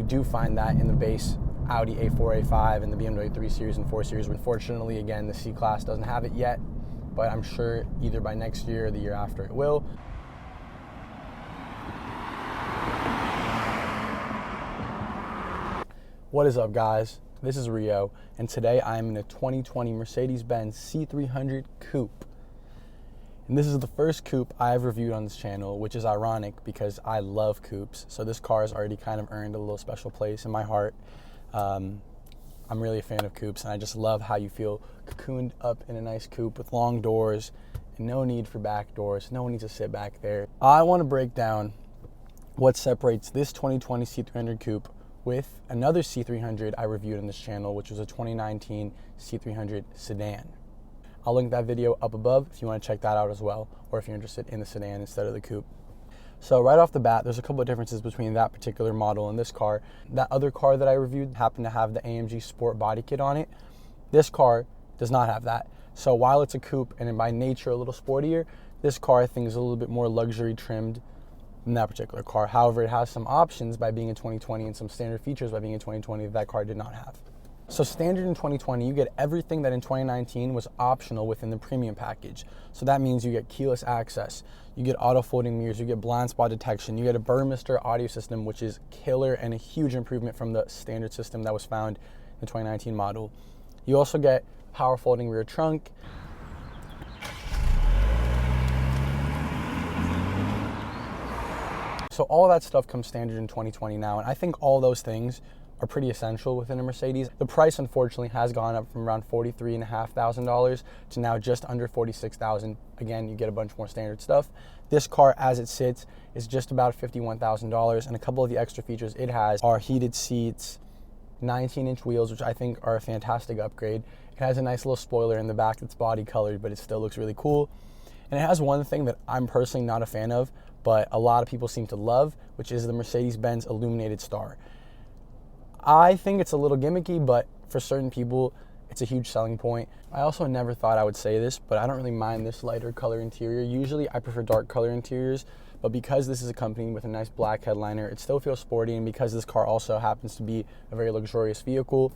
you do find that in the base Audi A4, A5, and the BMW 3 Series and 4 Series. Unfortunately, again, the C-Class doesn't have it yet, but I'm sure either by next year or the year after it will. What is up, guys? This is Rio, and today I am in a 2020 Mercedes Benz C300 Coupe. And this is the first coupe I have reviewed on this channel, which is ironic because I love coupes. So this car has already kind of earned a little special place in my heart. I'm really a fan of coupes, and I just love how you feel cocooned up in a nice coupe with long doors and no need for back doors. No one needs to sit back there. I want to break down what separates this 2020 C300 Coupe with another C300 I reviewed on this channel, which was a 2019 C300 sedan. I'll link that video up above if you want to check that out as well, or if you're interested in the sedan instead of the coupe. So right off the bat, there's a couple of differences between that particular model and this car. That other car that I reviewed happened to have the AMG Sport body kit on it. This car does not have that. So while it's a coupe and by nature a little sportier, this car I think is a little bit more luxury trimmed than that particular car. However, it has some options by being in 2020 and some standard features by being in 2020 that car did not have. So standard in 2020, you get everything that in 2019 was optional within the premium package. So that means you get keyless access, you get auto folding mirrors, you get blind spot detection, you get a Burmester audio system, which is killer and a huge improvement from the standard system that was found in the 2019 model. You also get power folding rear trunk. So all that stuff comes standard in 2020 now, and I think all those things are pretty essential within a Mercedes. The price, unfortunately, has gone up from around $43,500 to now just under $46,000. Again, you get a bunch more standard stuff. This car, as it sits, is just about $51,000, and a couple of the extra features it has are heated seats, 19-inch wheels, which I think are a fantastic upgrade. It has a nice little spoiler in the back that's body colored, but it still looks really cool. And it has one thing that I'm personally not a fan of, but a lot of people seem to love, which is the Mercedes Benz illuminated star. I think it's a little gimmicky, but for certain people, it's a huge selling point. I also never thought I would say this, but I don't really mind this lighter color interior. Usually I prefer dark color interiors, but because this is accompanied with a nice black headliner, it still feels sporty, and because this car also happens to be a very luxurious vehicle,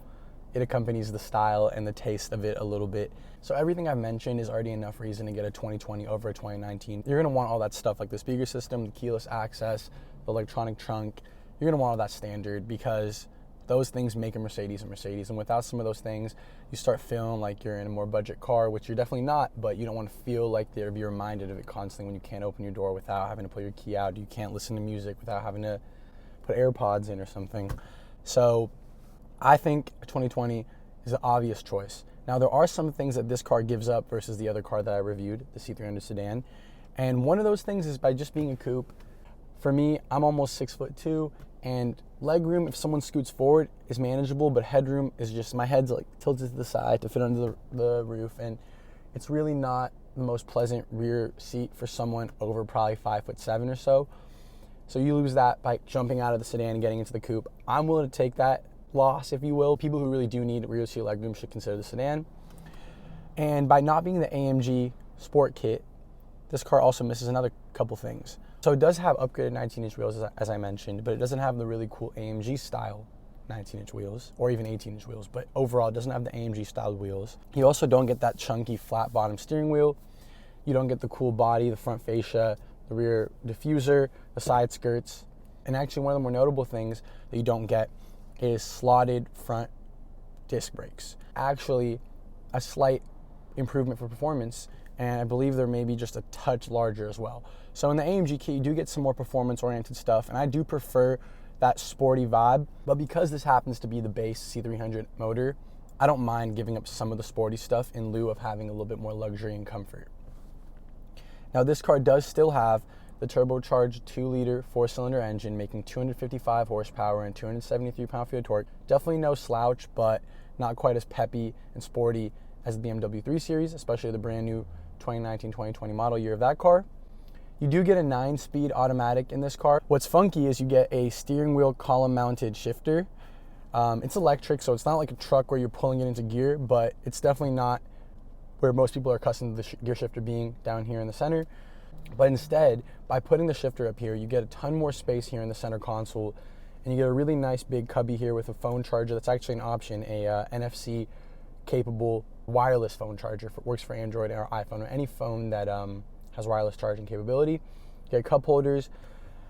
it accompanies the style and the taste of it a little bit. So everything I've mentioned is already enough reason to get a 2020 over a 2019. You're gonna want all that stuff like the speaker system, the keyless access, the electronic trunk. You're gonna want all that standard because those things make a Mercedes a Mercedes. And without some of those things, you start feeling like you're in a more budget car, which you're definitely not, but you don't want to feel like you're be reminded of it constantly when you can't open your door without having to pull your key out. You can't listen to music without having to put AirPods in or something. So I think 2020 is an obvious choice. Now, there are some things that this car gives up versus the other car that I reviewed, the C300 sedan. And one of those things is by just being a coupe. For me, I'm almost 6'2", and legroom, if someone scoots forward, is manageable, but headroom is just, my head's like tilted to the side to fit under the roof, and it's really not the most pleasant rear seat for someone over probably 5'7" or so. So you lose that by jumping out of the sedan and getting into the coupe. I'm willing to take that loss, if you will. People who really do need rear seat legroom should consider the sedan. And by not being the AMG Sport kit, this car also misses another couple things. So it does have upgraded 19-inch wheels, as I mentioned, but it doesn't have the really cool AMG style 19-inch wheels, or even 18-inch wheels, but overall it doesn't have the AMG styled wheels. You also don't get that chunky flat bottom steering wheel. You don't get the cool body, the front fascia, the rear diffuser, the side skirts. And actually one of the more notable things that you don't get is slotted front disc brakes. Actually, a slight improvement for performance, and I believe they're maybe just a touch larger as well. So in the AMG kit, you do get some more performance-oriented stuff, and I do prefer that sporty vibe, but because this happens to be the base C300 motor, I don't mind giving up some of the sporty stuff in lieu of having a little bit more luxury and comfort. Now, this car does still have the turbocharged 2-liter 4-cylinder engine, making 255 horsepower and 273 pound-feet of torque. Definitely no slouch, but not quite as peppy and sporty as the BMW 3 Series, especially the brand new 2019-2020 model year of that car. You do get a 9-speed automatic in this car. What's funky is you get a steering wheel column-mounted shifter. It's electric, so it's not like a truck where you're pulling it into gear, but it's definitely not where most people are accustomed to the gear shifter being down here in the center. But instead, by putting the shifter up here, you get a ton more space here in the center console, And you get a really nice big cubby here with a phone charger that's actually an option, a NFC capable wireless phone charger. Works for Android or iPhone or any phone that has wireless charging capability. You get cup holders,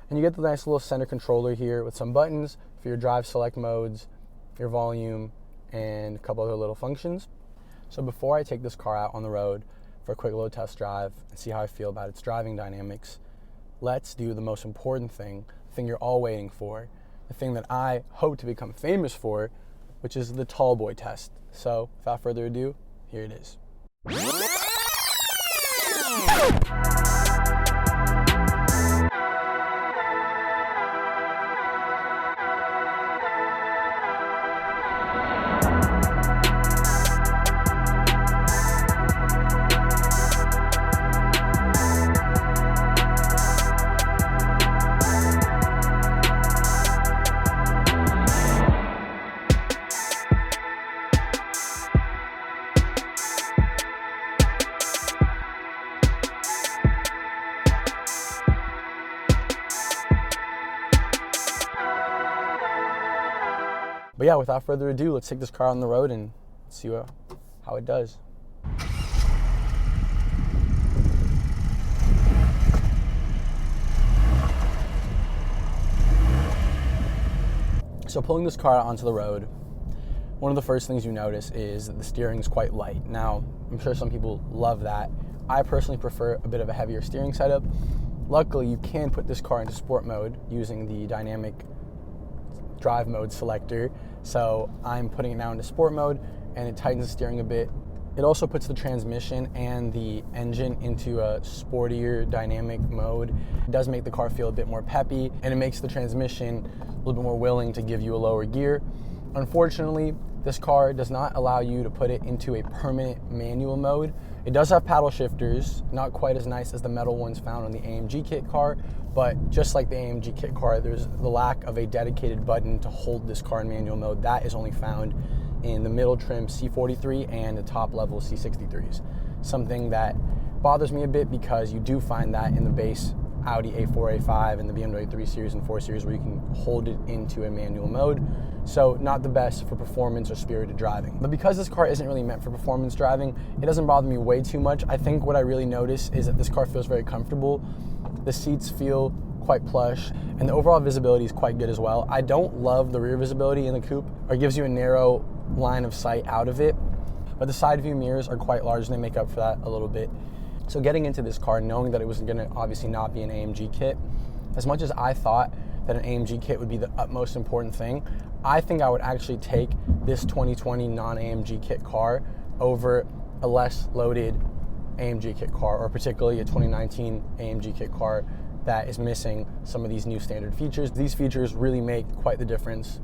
and you get the nice little center controller here with some buttons for your drive select modes, your volume, and a couple other little functions. So before I take this car out on the road for a quick little test drive and see how I feel about its driving dynamics, let's do the most important thing, the thing you're all waiting for, the thing that I hope to become famous for, which is the tall boy test. So without further ado, here it is. But yeah, without further ado, let's take this car on the road and see how it does. So pulling this car out onto the road, one of the first things you notice is that the steering is quite light. Now, I'm sure some people love that. I personally prefer a bit of a heavier steering setup. Luckily, you can put this car into sport mode using the dynamic drive mode selector. So I'm putting it now into sport mode, and it tightens the steering a bit. It also puts the transmission and the engine into a sportier dynamic mode. It does make the car feel a bit more peppy, and it makes the transmission a little bit more willing to give you a lower gear. Unfortunately, this car does not allow you to put it into a permanent manual mode. It does have paddle shifters, not quite as nice as the metal ones found on the AMG kit car, but just like the AMG kit car, there's the lack of a dedicated button to hold this car in manual mode. That is only found in the middle trim C43 and the top level C63s. Something that bothers me a bit because you do find that in the base Audi A4, A5 and the BMW 3 Series and 4 Series where you can hold it into a manual mode. So not the best for performance or spirited driving. But because this car isn't really meant for performance driving, it doesn't bother me way too much. I think what I really notice is that this car feels very comfortable. The seats feel quite plush, and the overall visibility is quite good as well. I don't love the rear visibility in the coupe, or it gives you a narrow line of sight out of it, but the side view mirrors are quite large and they make up for that a little bit. So getting into this car, knowing that it was going to obviously not be an AMG kit, as much as I thought that an AMG kit would be the utmost important thing, I think I would actually take this 2020 non-AMG kit car over a less loaded AMG kit car, or particularly a 2019 AMG kit car that is missing some of these new standard features. These features really make quite the difference.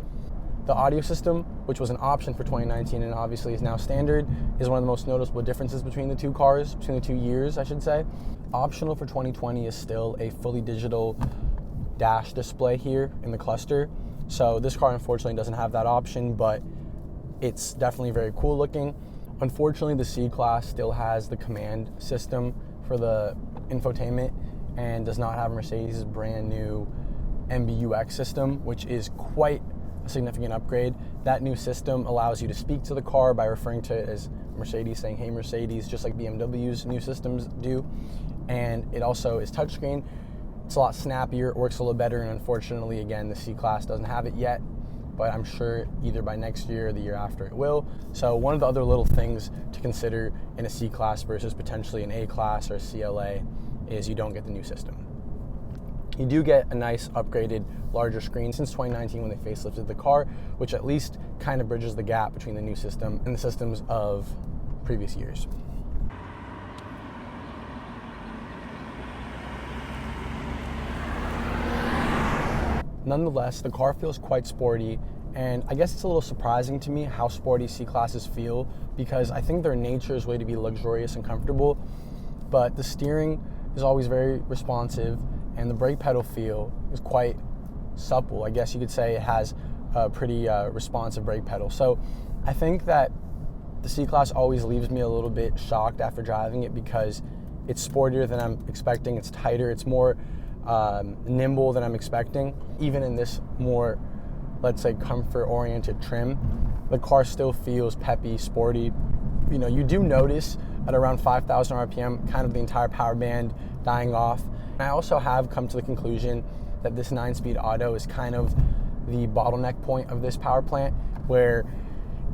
The audio system, which was an option for 2019 and obviously is now standard, is one of the most noticeable differences between the two cars, between the 2 years, I should say. Optional for 2020 is still a fully digital dash display here in the cluster. So this car unfortunately doesn't have that option, but it's definitely very cool looking. Unfortunately, the C-Class still has the command system for the infotainment and does not have Mercedes' brand new MBUX system, which is quite a significant upgrade. That new system allows you to speak to the car by referring to it as Mercedes, saying, "Hey Mercedes," just like BMW's new systems do. And it also is touchscreen. It's a lot snappier, it works a little better, and unfortunately, again, the C-Class doesn't have it yet, but I'm sure either by next year or the year after it will. So one of the other little things to consider in a C-Class versus potentially an A-Class or a CLA is you don't get the new system. You do get a nice upgraded larger screen since 2019 when they facelifted the car, which at least kind of bridges the gap between the new system and the systems of previous years. Nonetheless, the car feels quite sporty, and I guess it's a little surprising to me how sporty C-Classes feel, because I think their nature is way to be luxurious and comfortable, but the steering is always very responsive, and the brake pedal feel is quite supple. I guess you could say it has a pretty responsive brake pedal. So I think that the C-Class always leaves me a little bit shocked after driving it because it's sportier than I'm expecting, it's tighter, it's more nimble than I'm expecting. Even in this more let's say, comfort-oriented trim, the car still feels peppy, sporty. You know, you do notice at around 5,000 RPM, kind of the entire power band dying off. And I also have come to the conclusion that this 9-speed auto is kind of the bottleneck point of this power plant, where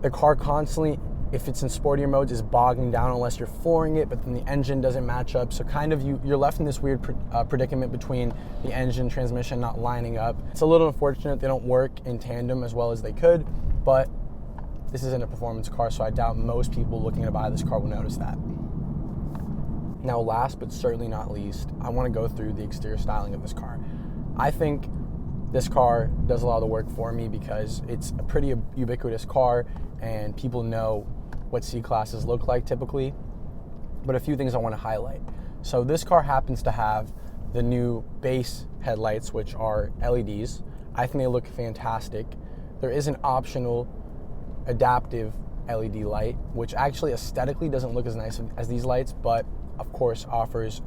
the car constantly, if it's in sportier modes, is bogging down unless you're flooring it, but then the engine doesn't match up. So kind of you're left in this weird predicament between the engine and transmission not lining up. It's a little unfortunate they don't work in tandem as well as they could, but this isn't a performance car, so I doubt most people looking to buy this car will notice that. Now, last but certainly not least, I want to go through the exterior styling of this car. I think this car does a lot of the work for me because it's a pretty ubiquitous car and people know what C-classes look like typically. But a few things I want to highlight. So this car happens to have the new base headlights, which are LEDs. I think they look fantastic. There is an optional adaptive LED light, which actually aesthetically doesn't look as nice as these lights, but of course offers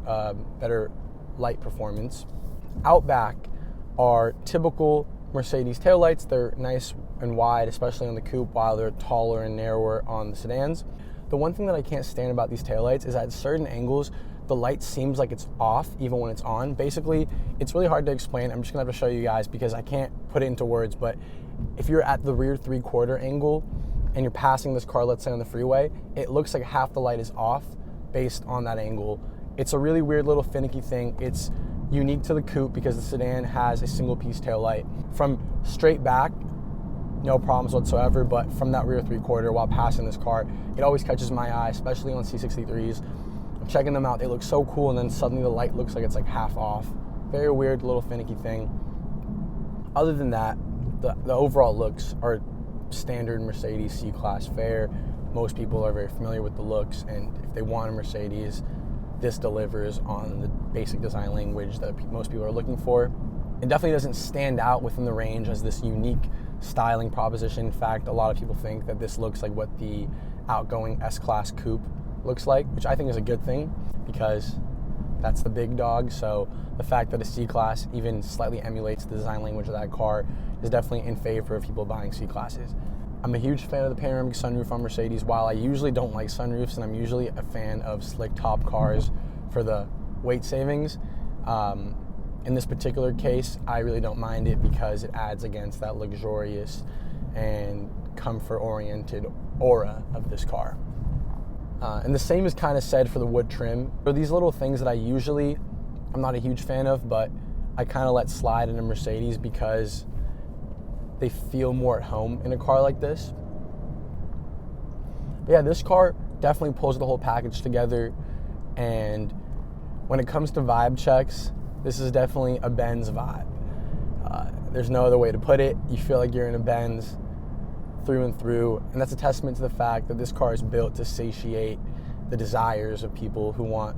better light performance. Out back are typical Mercedes taillights. They're nice and wide, especially on the coupe, while they're taller and narrower on the sedans. The one thing that I can't stand about these taillights is at certain angles, the light seems like it's off even when it's on. Basically, it's really hard to explain. I'm just gonna have to show you guys because I can't put it into words, but if you're at the rear 3/4 angle and you're passing this car, let's say on the freeway, it looks like half the light is off based on that angle. It's a really weird little finicky thing. It's unique to the coupe because the sedan has a single piece tail light. From straight back, no problems whatsoever, but from that rear 3/4 while passing this car, it always catches my eye, especially on C63s. I'm checking them out, they look so cool, and then suddenly the light looks like it's like half off. Very weird little finicky thing. Other than that, the overall looks are standard Mercedes C-Class fare. Most people are very familiar with the looks, and if they want a Mercedes, this delivers on the basic design language that most people are looking for. It definitely doesn't stand out within the range as this unique styling proposition. In fact, a lot of people think that this looks like what the outgoing S-Class Coupe looks like, which I think is a good thing because that's the big dog. So the fact that a C-Class even slightly emulates the design language of that car is definitely in favor of people buying C-Classes. I'm a huge fan of the panoramic sunroof on Mercedes. While I usually don't like sunroofs, and I'm usually a fan of slick top cars for the weight savings, in this particular case, I really don't mind it because it adds against that luxurious and comfort-oriented aura of this car. And the same is kind of said for the wood trim. There are these little things that I'm not a huge fan of, but I kind of let slide in a Mercedes because they feel more at home in a car like this. But yeah, this car definitely pulls the whole package together, and when it comes to vibe checks, this is definitely a Benz vibe. There's no other way to put it. You feel like you're in a Benz through and through, and that's a testament to the fact that this car is built to satiate the desires of people who want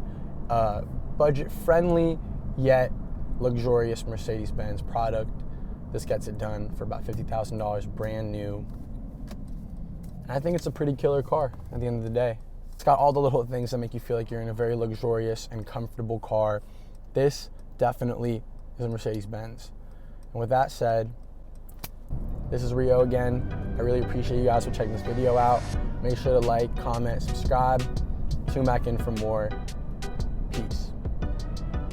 a budget-friendly yet luxurious Mercedes-Benz product. This gets it done for about $50,000, brand new. And I think it's a pretty killer car at the end of the day. It's got all the little things that make you feel like you're in a very luxurious and comfortable car. This definitely is a Mercedes-Benz. And with that said, this is Rio again. I really appreciate you guys for checking this video out. Make sure to like, comment, subscribe. Tune back in for more.